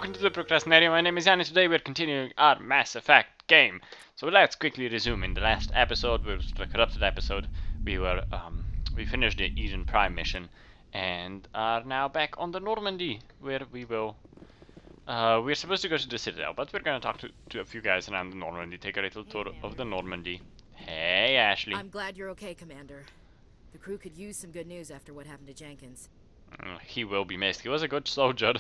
welcome to the Procrastinator. My name is Yanni. Today we're continuing our Mass Effect game. So let's quickly resume. In the last episode, which was the corrupted episode, we finished the Eden Prime mission and are now back on the Normandy, where we're supposed to go to the Citadel, but we're gonna talk to a few guys around the Normandy, take a little tour of the Normandy. Hey, Ashley. I'm glad you're okay, Commander. The crew could use some good news after what happened to Jenkins. He will be missed. He was a good soldier.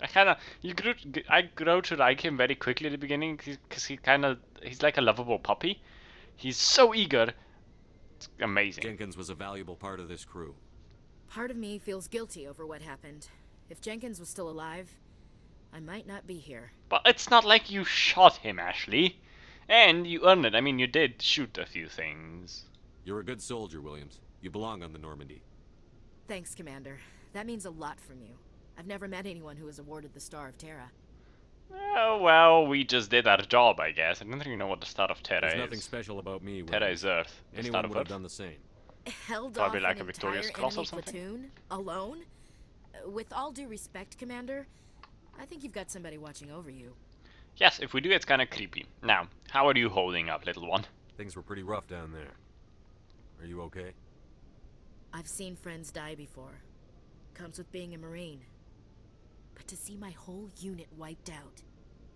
I grew to like him very quickly at the beginning because he's like a lovable puppy. He's so eager. It's amazing. Jenkins was a valuable part of this crew. Part of me feels guilty over what happened. If Jenkins was still alive, I might not be here. But it's not like you shot him, Ashley. And you earned it. I mean, you did shoot a few things. You're a good soldier, Williams. You belong on the Normandy. Thanks, Commander. That means a lot from you. I've never met anyone who was awarded the Star of Terra. Oh, well, we just did our job, I guess. I don't really know what the Star of Terra is. There's nothing special about me, Williams. Terra is Earth. The Anyone Star of would have Earth? done the same. Held Probably off like an a Victorious entire Cross or enemy something? platoon? Alone? With all due respect, Commander, I think you've got somebody watching over you. Yes, if we do, it's kind of creepy. Now, how are you holding up, little one? Things were pretty rough down there. Are you okay? I've seen friends die before. Comes with being a Marine. But to see my whole unit wiped out,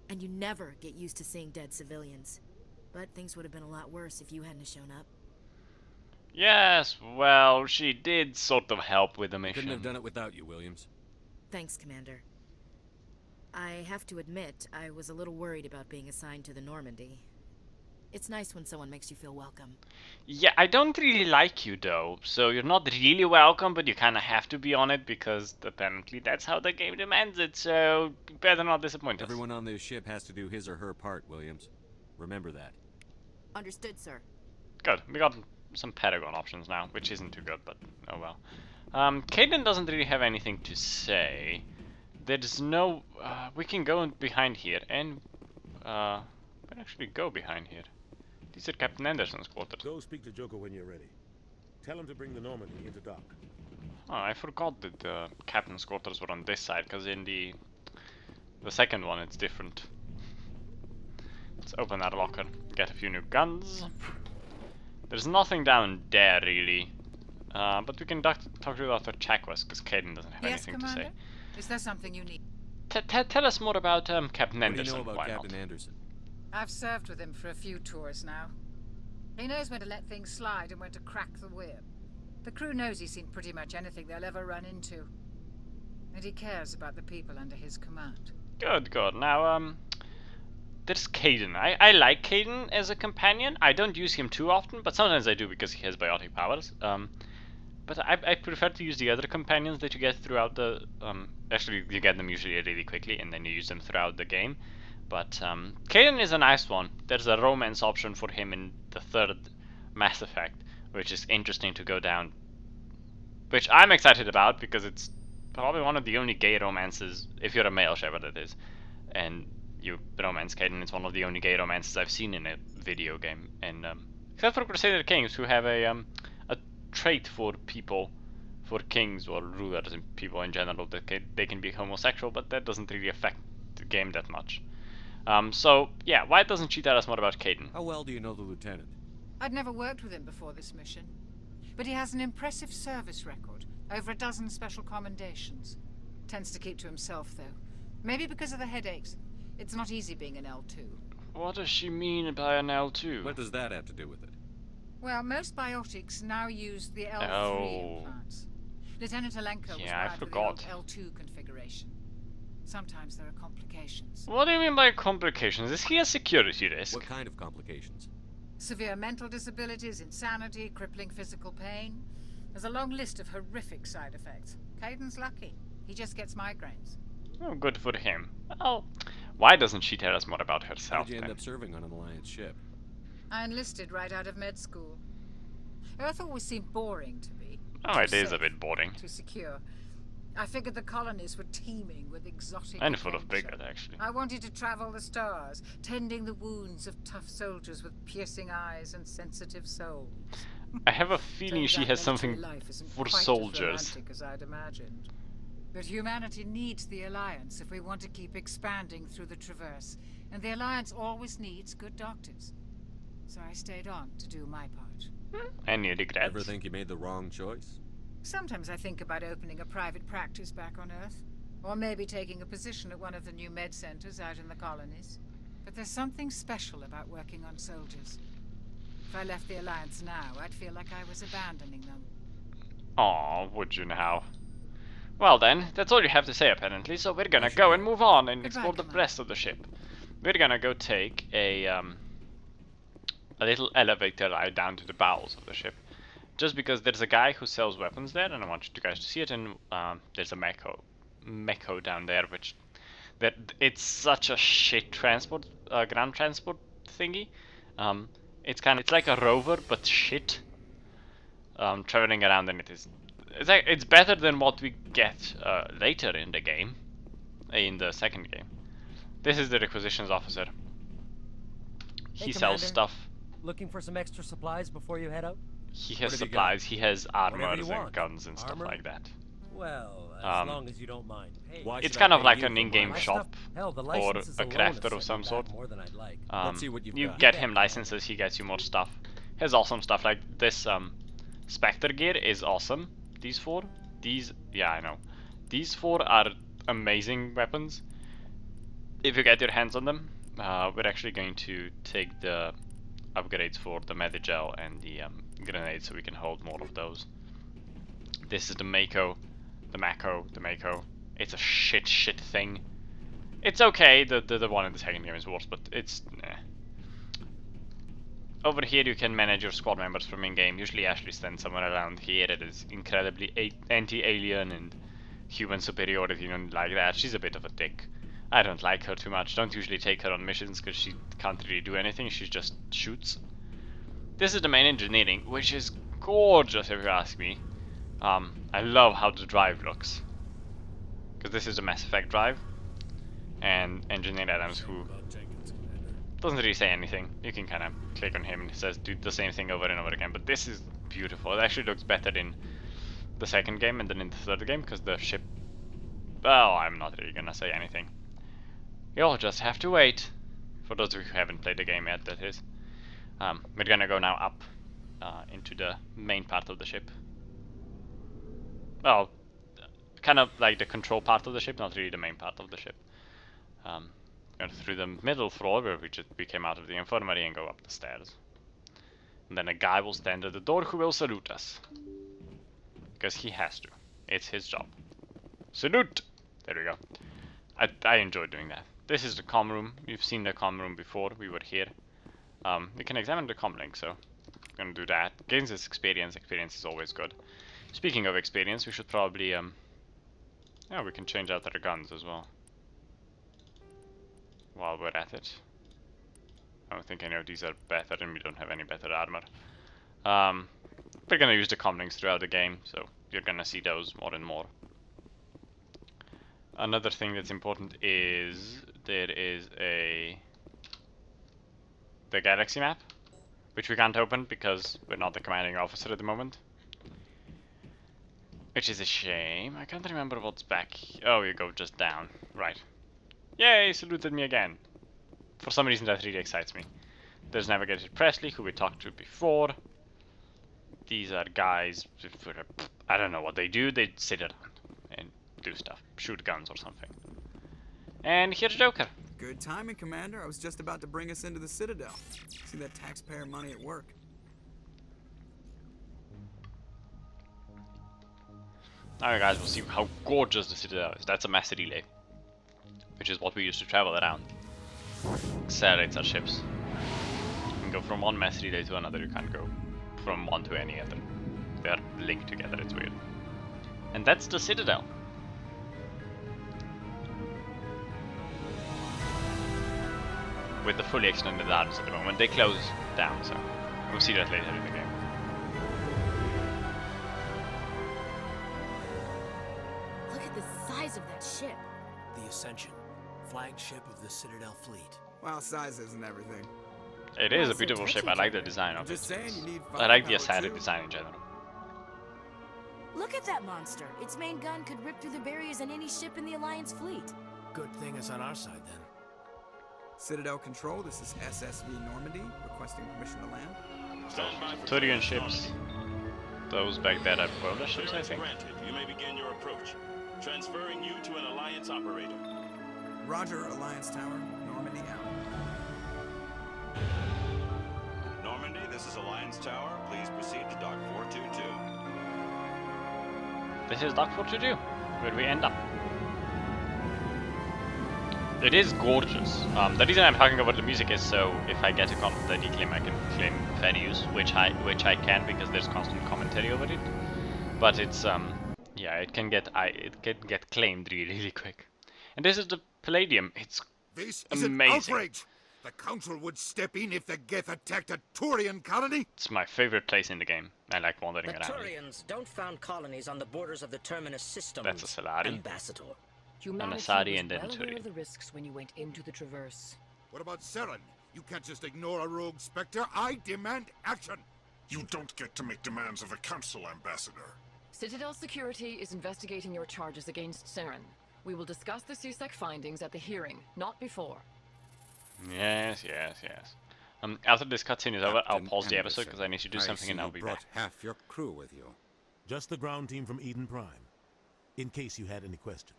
and you never get used to seeing dead civilians. But things would have been a lot worse if you hadn't shown up. Yes, well, she did sort of help with the mission. Couldn't have done it without you, Williams. Thanks, Commander. I have to admit, I was a little worried about being assigned to the Normandy. It's nice when someone makes you feel welcome. Yeah, I don't really like you though, so you're not really welcome, but you kind of have to be on it because apparently that's how the game demands it, so you better not disappoint us. Everyone on this ship has to do his or her part, Williams. Remember that. Understood, sir. Good, we got some Paragon options now, which isn't too good, but oh well. Caden doesn't really have anything to say. There's no... we can go behind here, and... we can actually go behind here. These are Captain Anderson's quarters. Go speak to Joker when you're ready. Tell him to bring the Normandy into dock. Oh, I forgot that the captain's quarters were on this side, because in the second one it's different. Let's open our locker, get a few new guns. There's nothing down there really, but we can talk to Dr. Chakwas, because Caden doesn't have anything Commander? to say. Is there something you need? Tell us more about Captain What do Anderson. you know about Why Captain not? Anderson? I've served with him for a few tours now. He knows when to let things slide and when to crack the whip. The crew knows he's seen pretty much anything they'll ever run into. And he cares about the people under his command. Good, good. Now, there's Caden. I like Caden as a companion. I don't use him too often, but sometimes I do because he has biotic powers. But I prefer to use the other companions that you get throughout the... actually, you get them usually really quickly, and then you use them throughout the game. But Caden is a nice one. There's a romance option for him in the third Mass Effect, which is interesting to go down. Which I'm excited about, because it's probably one of the only gay romances, if you're a male Shepard that is, and you romance Caden, it's one of the only gay romances I've seen in a video game. And except for Crusader Kings, who have a trait for people, for kings or rulers and people in general, that they can be homosexual, but that doesn't really affect the game that much. So, yeah, why doesn't she tell us more about Caden? How well do you know the lieutenant? I'd never worked with him before this mission. But he has an impressive service record. Over a dozen special commendations. Tends to keep to himself, though. Maybe because of the headaches. It's not easy being an L2. What does she mean by an L2? What does that have to do with it? Well, most biotics now use the L3 Oh. implants. Lieutenant Alenko was Yeah, I wired with the forgot. old L2 configuration. Sometimes there are complications. What do you mean by complications? Is he a security risk? What kind of complications? Severe mental disabilities, insanity, crippling physical pain. There's a long list of horrific side effects. Caden's lucky. He just gets migraines. Oh, good for him. Well, why doesn't she tell us more about How herself did you end then? up serving on an Alliance ship? I enlisted right out of med school. Earth always seemed boring to me. Oh, Too it is a safe, bit boring. Too secure. I figured the colonies were teeming with exotic And full of adventure. bigot, actually. I wanted to travel the stars, tending the wounds of tough soldiers with piercing eyes and sensitive souls. I have a feeling Turns she out has military something life isn't for quite as soldiers. romantic as I'd imagined. But humanity needs the Alliance if we want to keep expanding through the Traverse, and the Alliance always needs good doctors. So I stayed on to do my part. Any regrets? Ever think you made the wrong choice? Sometimes I think about opening a private practice back on Earth, or maybe taking a position at one of the new med centers out in the colonies. But there's something special about working on soldiers. If I left the Alliance now, I'd feel like I was abandoning them. Aw, would you now? Well then, that's all you have to say apparently, so we're gonna go and move on and explore the rest of the ship. We're gonna go take a little elevator ride down to the bowels of the ship. Just because there's a guy who sells weapons there, and I want you guys to see it, and there's a mecho down there, which... it's such a shit transport, ground transport thingy. It's like a rover, but shit. Traveling around, and it's better than what we get later in the game, in the second game. This is the requisitions officer. He sells stuff. Looking for some extra supplies before you head out? He has supplies. He has armors and want. guns and stuff Armor? like that. Well, as long as you don't mind. Hey, Why It's should kind I of pay like you an for in-game my shop, stuff? Hell, the or licenses a alone crafter have of set some me sort. back more than I'd like. Let's see what you've You got. get him licenses, he gets you more stuff. He has awesome stuff like this. Spectre gear is awesome. These four, yeah, I know. These four are amazing weapons. If you get your hands on them, we're actually going to take the upgrades for the Medigel and the grenades so we can hold more of those. This is the Mako, the Mako. It's a shit thing. It's okay, the one in the second game is worse, but it's nah. Over here you can manage your squad members from in-game. Usually Ashley stands somewhere around here. It is incredibly anti-alien and human superiority and like that. She's a bit of a dick. I don't like her too much. Don't usually take her on missions because she can't really do anything. She just shoots. This is the main engineering, which is gorgeous if you ask me. I love how the drive looks. Because this is the Mass Effect drive. And Engineer Adams, who doesn't really say anything. You can kind of click on him and it says do the same thing over and over again. But this is beautiful. It actually looks better in the second game and then in the third game because the ship... Well, I'm not really gonna say anything. You'll just have to wait. For those of you who haven't played the game yet, that is. We're gonna go now up into the main part of the ship. Well, kind of like the control part of the ship, not really the main part of the ship. Go through the middle floor where we came out of the infirmary and go up the stairs. And then a guy will stand at the door who will salute us. Because he has to. It's his job. Salute! There we go. I enjoy doing that. This is the comm room. You've seen the comm room before. We were here. We can examine the comm link, so I'm gonna do that. Gains us experience. Experience is always good. Speaking of experience, we should probably yeah, we can change out our guns as well. While we're at it. I don't think any of these are better and we don't have any better armor. We're gonna use the comm links throughout the game, so you're gonna see those more and more. Another thing that's important is there is the galaxy map, which we can't open because we're not the commanding officer at the moment. Which is a shame. I can't remember what's back. Oh, you go just down. Right. Yay, saluted me again. For some reason that really excites me. There's Navigator Presley, who we talked to before. These are guys, I don't know what they do, they sit around and do stuff. Shoot guns or something. And here's Joker. Good timing, Commander. I was just about to bring us into the Citadel. See that taxpayer money at work. Now you guys will see how gorgeous the Citadel is. That's a master relay, which is what we use to travel around. Accelerates our ships. You can go from one mass relay to another, you can't go from one to any other. They are linked together, it's weird. And that's the Citadel. With the fully extended arms at the moment. They close down, so we'll see that later in the game. Look at the size of that ship. The Ascension, flagship of the Citadel fleet. Well, size isn't everything. It is a so beautiful ship. I like the design I'm of just it. saying you need I like the firepower, aesthetic too. design in general. Look at that monster. Its main gun could rip through the barriers in any ship in the Alliance fleet. Good thing it's on our side then. Citadel Control, this is SSV Normandy, requesting permission to land. Turian ships. Those back there are Polish ships, I think. Granted, you may begin your approach. Transferring you to an Alliance operator. Roger, Alliance Tower, Normandy out. Normandy, this is Alliance Tower. Please proceed to Dock 422. This is Dock 422, where we end up. It is gorgeous. The reason I'm talking about the music is so if I get a content ID claim, I can claim fair use, which I can because there's constant commentary over it. But it's yeah, it can get claimed really quick. And this is the Palladium. It's This is amazing. an outrage! The Council would step in if the Geth attacked a Turian colony? It's my favorite place in the game. I like wandering The around. Turians don't found colonies on the borders of the Terminus system. That's a Solari. Ambassador. Humanity Asari was and then well aware Turian. of the risks when you went into the Traverse. What about Seren? You can't just ignore a rogue Spectre. I demand action! You don't get to make demands of the Council, Ambassador. Citadel Security is investigating your charges against Seren. We will discuss the CSEC findings at the hearing, not before. Yes. After this cutscene is over, I'll pause the episode Anderson, because I need to do I something see and I'll you be brought back. half your crew with you. Just the ground team from Eden Prime, in case you had any questions.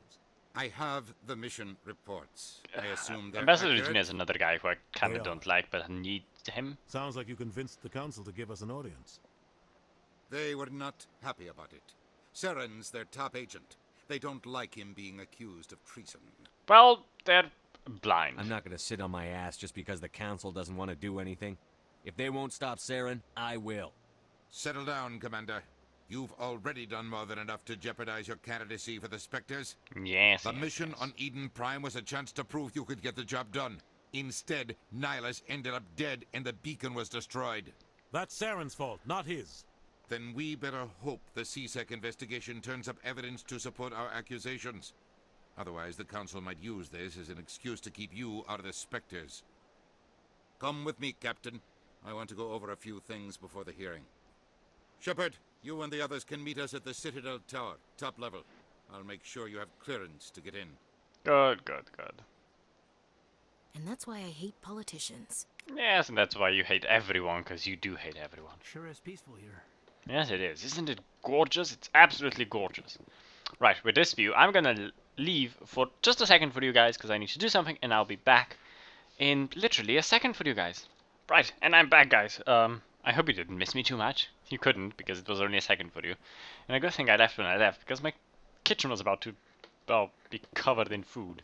I have the mission reports. I assume they're Ambassador accurate? Eugene is another guy who I kinda They don't are. like, but I need him. Sounds like you convinced the Council to give us an audience. They were not happy about it. Seren's their top agent. They don't like him being accused of treason. Well, they're blind. I'm not gonna sit on my ass just because the Council doesn't want to do anything. If they won't stop Saren, I will. Settle down, Commander. You've already done more than enough to jeopardize your candidacy for the Spectres. Yes. The mission on Eden Prime was a chance to prove you could get the job done. Instead, Nihilus ended up dead and the beacon was destroyed. That's Saren's fault, not his. Then we better hope the CSEC investigation turns up evidence to support our accusations. Otherwise, the Council might use this as an excuse to keep you out of the Spectres. Come with me, Captain. I want to go over a few things before the hearing. Shepard, you and the others can meet us at the Citadel Tower, top level. I'll make sure you have clearance to get in. Good. And that's why I hate politicians. Yes, and that's why you hate everyone, because you do hate everyone. Sure is peaceful here. Yes, it is. Isn't it gorgeous? It's absolutely gorgeous. Right, with this view, I'm gonna leave for just a second for you guys, because I need to do something, and I'll be back in literally a second for you guys. Right, and I'm back, guys. I hope you didn't miss me too much. You couldn't, because it was only a second for you. And a good thing I left when I left, because my kitchen was about to, well, be covered in food.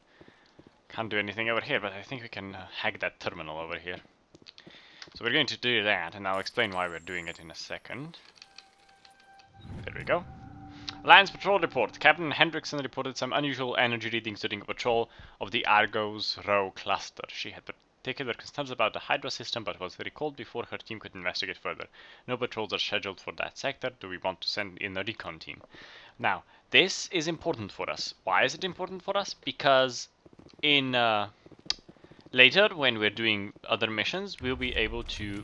Can't do anything over here, but I think we can hack that terminal over here. So we're going to do that, and I'll explain why we're doing it in a second. There we go. Alliance Patrol Report. Captain Hendrickson reported some unusual energy readings during a patrol of the Argos Row cluster. She had particular concerns about the Hydra system, but was recalled before her team could investigate further. No patrols are scheduled for that sector. Do we want to send in a recon team? Now, this is important for us. Why is it important for us? Because in later, when we're doing other missions, we'll be able to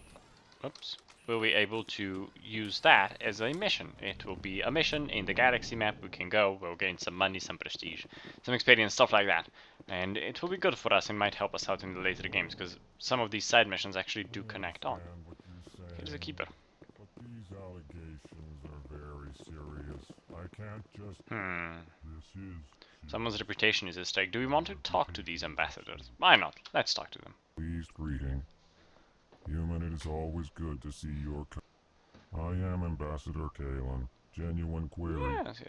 use that as a mission. It will be a mission in the galaxy map. We can go, we'll gain some money, some prestige, some experience, stuff like that. And it will be good for us and might help us out in the later games, because some of these side missions actually do connect on. Here's a keeper. But these allegations are very serious. I can't just... This is... Someone's reputation is at stake. Do we want to talk to these ambassadors? Why not? Let's talk to them. Pleased greeting. Human, it is always good to see your... I am Ambassador Kalen. Genuine query. Yes.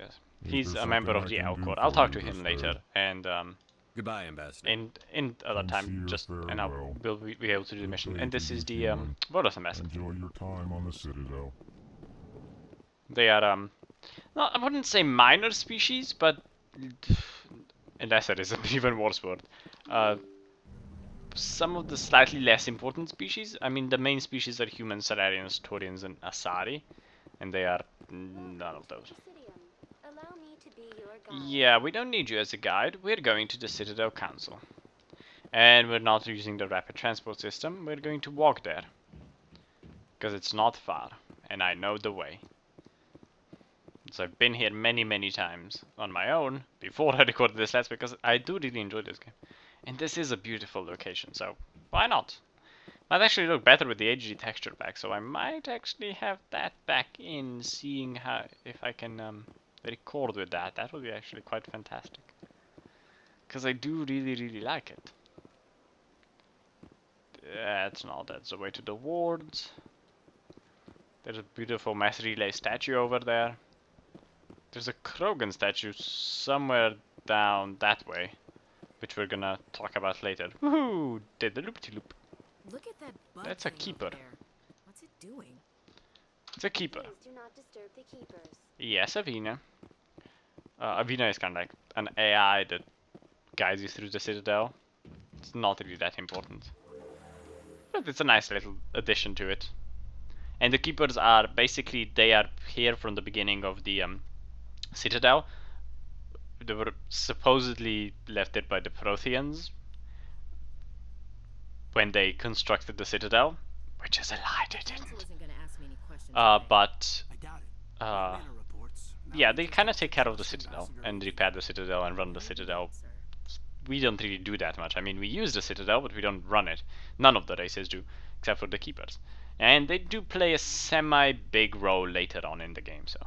Is He's there a member something of I the can L do Corps. for I'll talk to you him this later. day? And Goodbye, Ambassador. in other time, just and I'll we'll be able to do the mission. And this is the Vodos ambassador. Enjoy your time on the Citadel. They are no, I wouldn't say minor species, but unless that is an even worse word. Some of the slightly less important species. I mean, the main species are humans, Salarians, Taurians, and Asari, and they are none of those. Yeah, we don't need you as a guide. We're going to the Citadel Council. And we're not using the rapid transport system. We're going to walk there. Because it's not far. And I know the way. So I've been here many times on my own before I recorded this last because I do really enjoy this game. And this is a beautiful location, so why not? Might actually look better with the HD texture back, so I might actually have that back in, seeing how if I can record with that. That would be actually quite fantastic. Because I do really like it. That's the way to the wards. There's a beautiful mass relay statue over there. There's a Krogan statue somewhere down that way, which we're gonna talk about later. Woohoo! Did the loop-de-loop. Look at that bug. That's a keeper. What's it doing? It's a keeper. Please do not disturb the keepers. Yes, Avina. Avina is kind of like an AI that guides you through the Citadel. It's not really that important. But it's a nice little addition to it. And the keepers are basically, they are here from the beginning of the Citadel. They were supposedly left there by the Protheans when they constructed the Citadel, which is a lie, they didn't. Yeah, they kind of take care of the Citadel and repair the Citadel and run the Citadel. We don't really do that much. I mean, we use the Citadel, but we don't run it. None of the races do, except for the Keepers. And they do play a semi-big role later on in the game, so.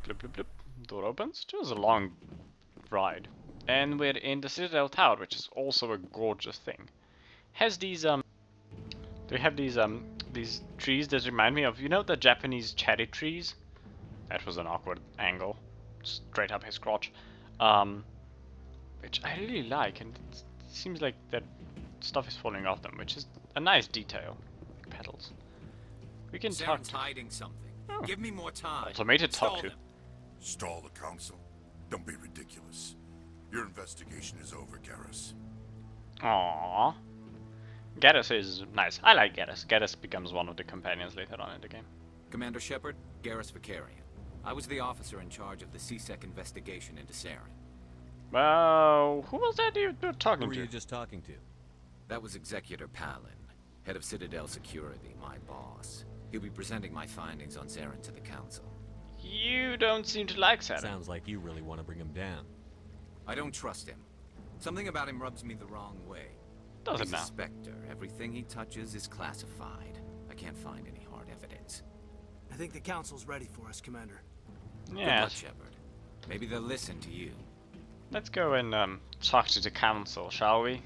Bloop, bloop, bloop. Door opens. It was a long ride. And we're in the Citadel Tower, which is also a gorgeous thing. Has these they have these trees that remind me of, you know, the Japanese cherry trees? That was an awkward angle, straight up his crotch. Which I really like, and it seems like that stuff is falling off them, which is a nice detail. Like petals. We can talk to hiding something. Oh. Give me more time. Automated talk to. Stall the council? Don't be ridiculous. Your investigation is over, Garrus. Aww. Garrus is nice. I like Garrus. Garrus becomes one of the companions later on in the game. Commander Shepard, Garrus Vicarian. I was the officer in charge of the CSEC investigation into Saren. Well, who was that you were talking to? Who were you just talking to? That was Executor Palin, head of Citadel Security, my boss. He'll be presenting my findings on Saren to the council. You don't seem to like Saren. Sounds like you really want to bring him down. I don't trust him. Something about him rubs me the wrong way. Does it He's now? a Spectre. Everything he touches is classified. I can't find any hard evidence. I think the council's ready for us, Commander. Yeah. Good luck, Shepard. Maybe they'll listen to you. Let's go and talk to the council, shall we?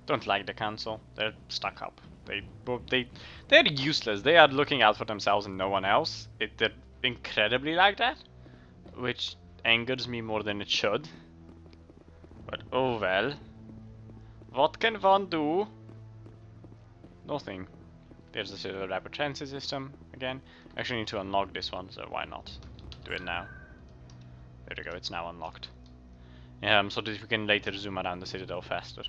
Don't like the council. They're stuck up. They're useless. They are looking out for themselves and no one else. They're incredibly like that, which angers me more than it should. But oh well. What can one do? Nothing. There's the Citadel Rapid Transit System again. I actually need to unlock this one, so why not do it now? There we go, it's now unlocked. So that we can later zoom around the Citadel faster.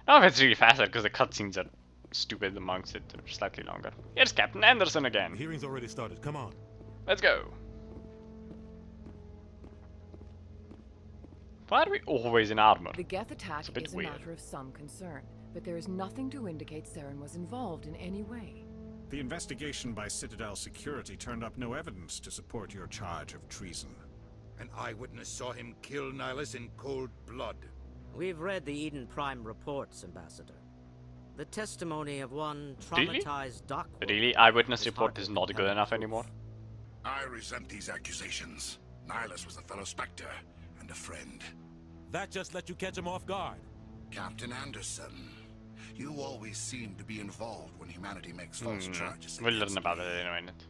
Oh, it's really faster because the cutscenes are stupid amongst it. They're slightly longer. Here's Captain Anderson again. The hearing's already started. Come on. Let's go. Why are we always in armor? The Geth attack is a matter of some concern, but there is nothing to indicate Saren was involved in any way. The investigation by Citadel Security turned up no evidence to support your charge of treason. An eyewitness saw him kill Nihilus in cold blood. We've read the Eden Prime reports, Ambassador. The testimony of one traumatized dock worker. Really? Eyewitness report is not good enough anymore? I resent these accusations. Nihilus was a fellow Spectre and a friend. That just let you catch him off guard. Captain Anderson, you always seem to be involved when humanity makes false charges. We'll learn about it in a minute.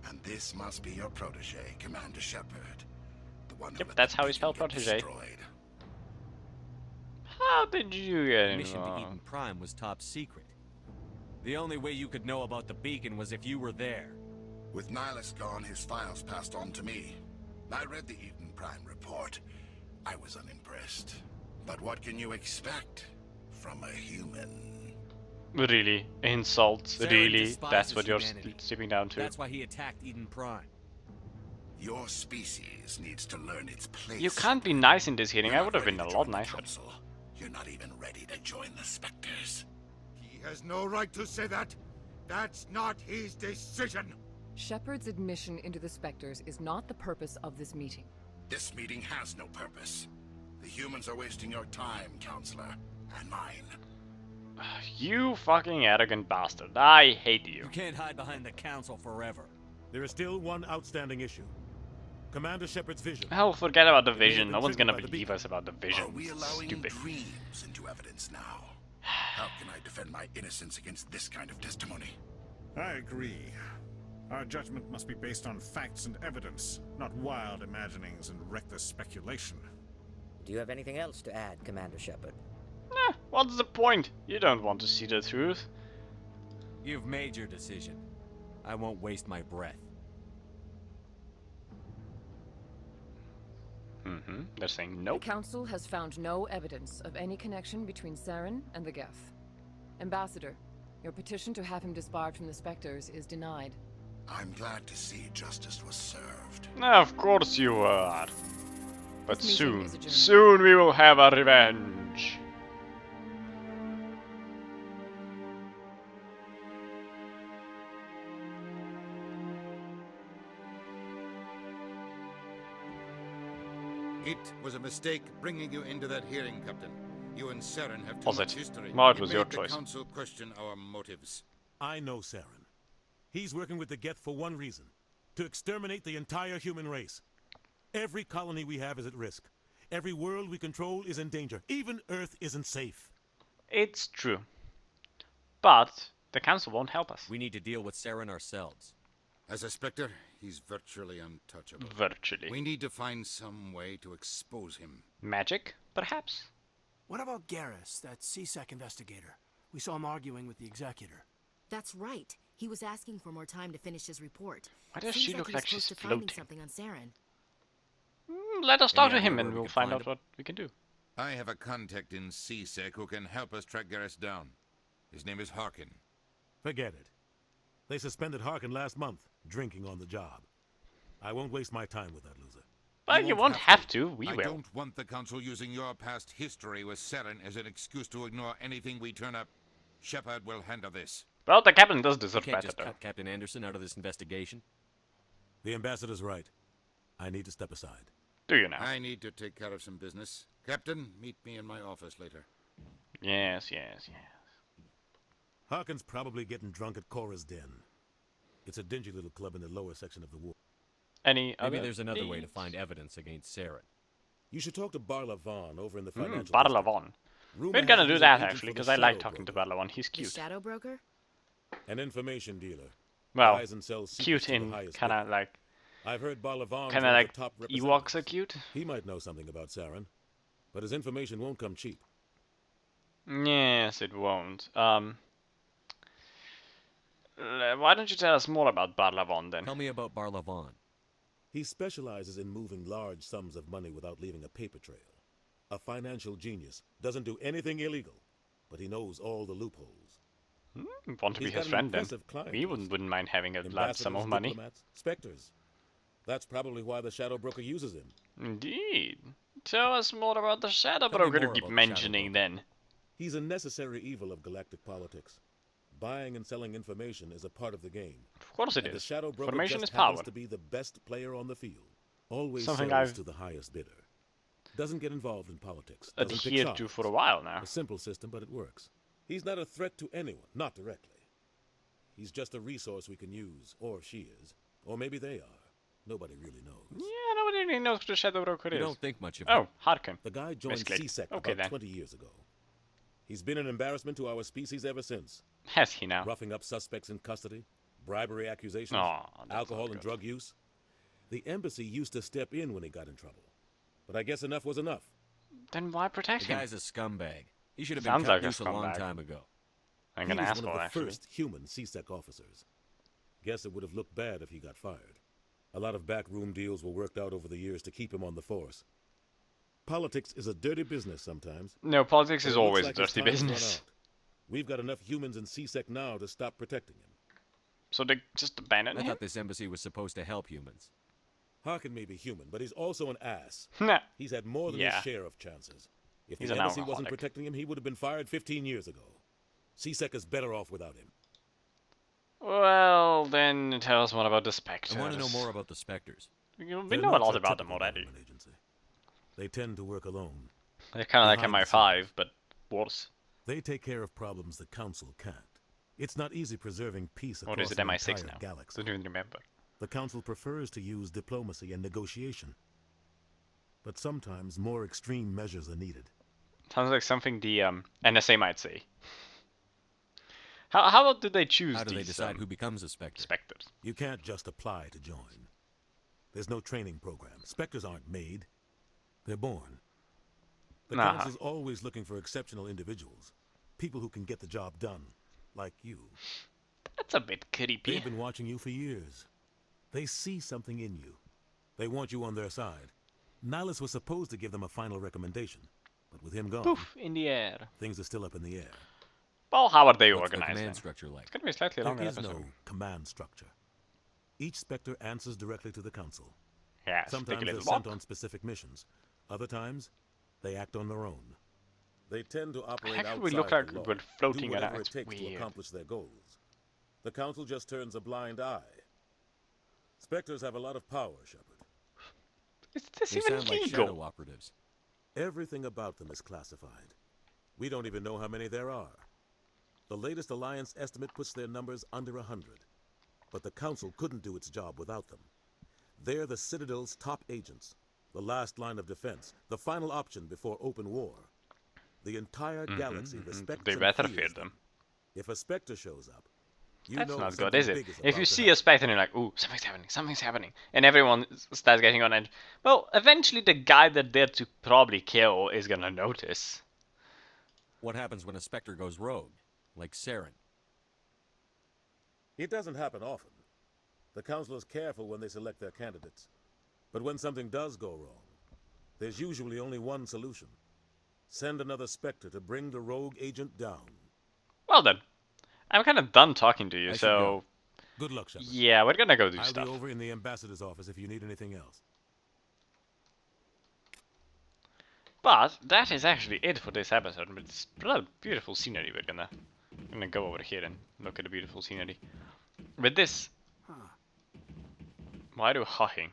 And this must be your protege, Commander Shepard. The one Yep, that's how he spelled protege. Destroyed. How did you get The mission to involved? Eden Prime was top secret. The only way you could know about the beacon was if you were there. With Nihilus gone, his files passed on to me. I read the Eden Prime report. I was unimpressed. But what can you expect from a human? Really? Insults? Saren Really? despises That's what you're humanity. stripping down to? That's why he attacked Eden Prime. Your species needs to learn its place. You can't be nice in this hearing. You're I would have been a lot nicer. Council. You're not even ready to join the Spectres. He has no right to say that. That's not his decision. Shepard's admission into the Spectres is not the purpose of this meeting. This meeting has no purpose. The humans are wasting your time, Counselor, and mine. You fucking arrogant bastard. I hate you. You can't hide behind the Council forever. There is still one outstanding issue. Commander Shepard's vision. Oh, forget about the vision. No one's gonna believe us about the vision. Are we allowing Stupid. dreams into evidence now? How can I defend my innocence against this kind of testimony? I agree. Our judgment must be based on facts and evidence, not wild imaginings and reckless speculation. Do you have anything else to add, Commander Shepard? What's the point? You don't want to see the truth. You've made your decision. I won't waste my breath. They're saying nope. The Council has found no evidence of any connection between Saren and the Geth. Ambassador, your petition to have him disbarred from the Spectres is denied. I'm glad to see justice was served. Of course you are. But This meeting soon, is adjourned. soon we will have our revenge. It was a mistake bringing you into that hearing, Captain. You and Saren have too Was much it? history. No, it was your made the choice. Council question our motives. I know Saren. He's working with the Geth for one reason. To exterminate the entire human race. Every colony we have is at risk. Every world we control is in danger. Even Earth isn't safe. It's true. But the Council won't help us. We need to deal with Saren ourselves. As a Spectre, he's virtually untouchable. Virtually. We need to find some way to expose him. Magic, perhaps? What about Garrus, that CSEC investigator? We saw him arguing with the Executor. That's right. He was asking for more time to finish his report. Why does Seems she look he was like she's close to finding floating? something on Saren. Let us talk to Any him idea and where we we'll can find find out what we can do. I have a contact in CSEC who can help us track Garrus down. His name is Harkin. Forget it. They suspended Harkin last month, drinking on the job. I won't waste my time with that loser. Well, you won't have to. We I will. don't want the Council using your past history with Saren as an excuse to ignore anything we turn up. Shepard will handle this. Well, the captain does You deserve can't better, just though. cut Captain Anderson out of this investigation. The ambassador's right. I need to step aside. Do you now? I need to take care of some business. Captain, meet me in my office later. Yes, yes, yes. Harkin's probably getting drunk at Cora's Den. It's a dingy little club in the lower section of the ward. Any Maybe other there's another way to needs? find evidence against Saren. You should talk to Barla Vaughn over in the financial Barla district. Vaughn. Rumor We're gonna has it do he's that an agent actually, for the because I like Shadow talking to Broker. Barla Vaughn. He's The cute. Shadow Broker? An information dealer. Well, Buys and sells secrets cute to the in highest kind of bidder. like, I've heard Barla Vaughn's kind one of the like top Ewoks are representatives. cute. He might know something about Saren, but his information won't come cheap. Yes, it won't. Why don't you tell us more about Barla Vaughn then? Tell me about Barla Vaughn. He specializes in moving large sums of money without leaving a paper trail. A financial genius. Doesn't do anything illegal, but he knows all the loopholes. Want to be He's his got an friend then? impressive client We list. wouldn't mind having a large sum of Ambassadors, money. diplomats, specters. That's probably why the Shadow Broker uses him. Indeed. Tell us more about the Shadow Tell me Broker to more keep about the mentioning Shadow then. He's a necessary evil of galactic politics. Buying and selling information is a part of the game. Of course it And the is. Shadow Broker Information just is happens power. to be the best player on the field. Always Something sells I've to the highest bidder. Doesn't get involved in politics. Doesn't pick Adhered sides. to for a while now. A simple system, but it works. He's not a threat to anyone, not directly. He's just a resource we can use, or she is, or maybe they are. Nobody really knows. Yeah, nobody really knows who the Shadow Broker You is. don't think much of Oh, him. Harkin. The guy joined Misclick. CSEC Okay, about then. 20 years ago. He's been an embarrassment to our species ever since. Has he now? Roughing up suspects in custody, bribery accusations, Aw, that's alcohol not and good. drug use. The embassy used to step in when he got in trouble. But I guess enough was enough. Then why protect The him? guy's a scumbag. He should have been Sounds cut like a loose a long scumbag. time ago. I'm He gonna was ask one of for the actually. first human CSEC officers. Guess it would have looked bad if he got fired. A lot of backroom deals were worked out over the years to keep him on the force. Politics is a dirty business sometimes. No, politics but is it looks always like a his dirty time's run business. out. We've got enough humans in CSEC now to stop protecting him. So they just abandoned I him? thought this embassy was supposed to help humans. Harkin may be human, but he's also an ass. Nah. He's had more than his share of chances. If He's the an embassy alcoholic. wasn't protecting him, he would have been fired 15 years ago. C-Sec is better off without him. Well, then tell us more about the Spectres. I want to know more about the Spectres. We know a lot about them already. They tend to work alone. They're kind of like behind the MI5, scenes. but worse. They take care of problems the Council can't. It's not easy preserving peace across Or is it the MI6 entire now? galaxy. Don't even remember. The Council prefers to use diplomacy and negotiation. But sometimes more extreme measures are needed. Sounds like something the NSA might say. How do they choose How do they these, decide who becomes a Spectre? Spectres? You can't just apply to join. There's no training program. Spectres aren't made. They're born. The Council's always looking for exceptional individuals. People who can get the job done. Like you. That's a bit creepy. They've been watching you for years. They see something in you. They want you on their side. Nihilus was supposed to give them a final recommendation. But with him gone, Poof, in the air. Things are still up in the air. Well, how are they What's the organized? command structure like? It's gonna be a slightly longer There is episode. no command structure. Each Spectre answers directly to the Council. Yeah, Sometimes they're sent on specific missions. Other times, they act on their own. They tend to operate Heck, outside we look like the law, we're floating do around. whatever It's it takes to weird. accomplish their goals. The Council just turns a blind eye. Spectres have a lot of power, Shepard. Is this They even sound like legal? shadow operatives. Everything about them is classified. We don't even know how many there are. The latest Alliance estimate puts their numbers under 100. But the Council couldn't do its job without them. They're the Citadel's top agents, the last line of defense, the final option before open war. The entire galaxy respects They and better fears fear them. them. If a Spectre shows up, you That's know not good, something is it? big If about you to see happen. a Spectre and you're like, ooh, something's happening, and everyone starts getting on edge, well, eventually the guy that they're to probably kill is gonna notice. What happens when a Spectre goes rogue? Like Saren. It doesn't happen often. The Council is careful when they select their candidates. But when something does go wrong, there's usually only one solution. Send another Spectre to bring the rogue agent down. Well then, I'm kind of done talking to you, I should so... go. Good luck, Shepard. Yeah, we're gonna go do I'll stuff. be over in the ambassador's office if you need anything else. But that is actually it for this episode. It's rather beautiful scenery. We're gonna go over here and look at the beautiful scenery. With this, why are you hawking?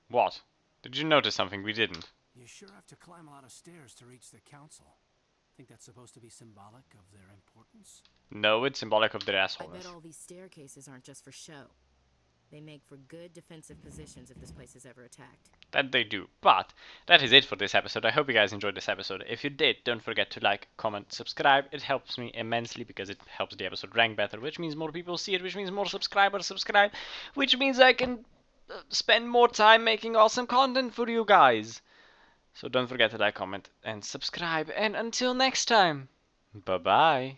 What? Did you notice something we didn't? You sure have to climb a lot of stairs to reach the council. Think that's supposed to be symbolic of their importance? No, it's symbolic of their I assholeness. bet all these staircases aren't just for show. They make for good defensive positions if this place is ever attacked. That they do. But that is it for this episode. I hope you guys enjoyed this episode. If you did, don't forget to like, comment, subscribe. It helps me immensely because it helps the episode rank better, which means more people see it, which means more subscribers subscribe, which means I can spend more time making awesome content for you guys. So don't forget to like, comment, and subscribe. And until next time, bye-bye.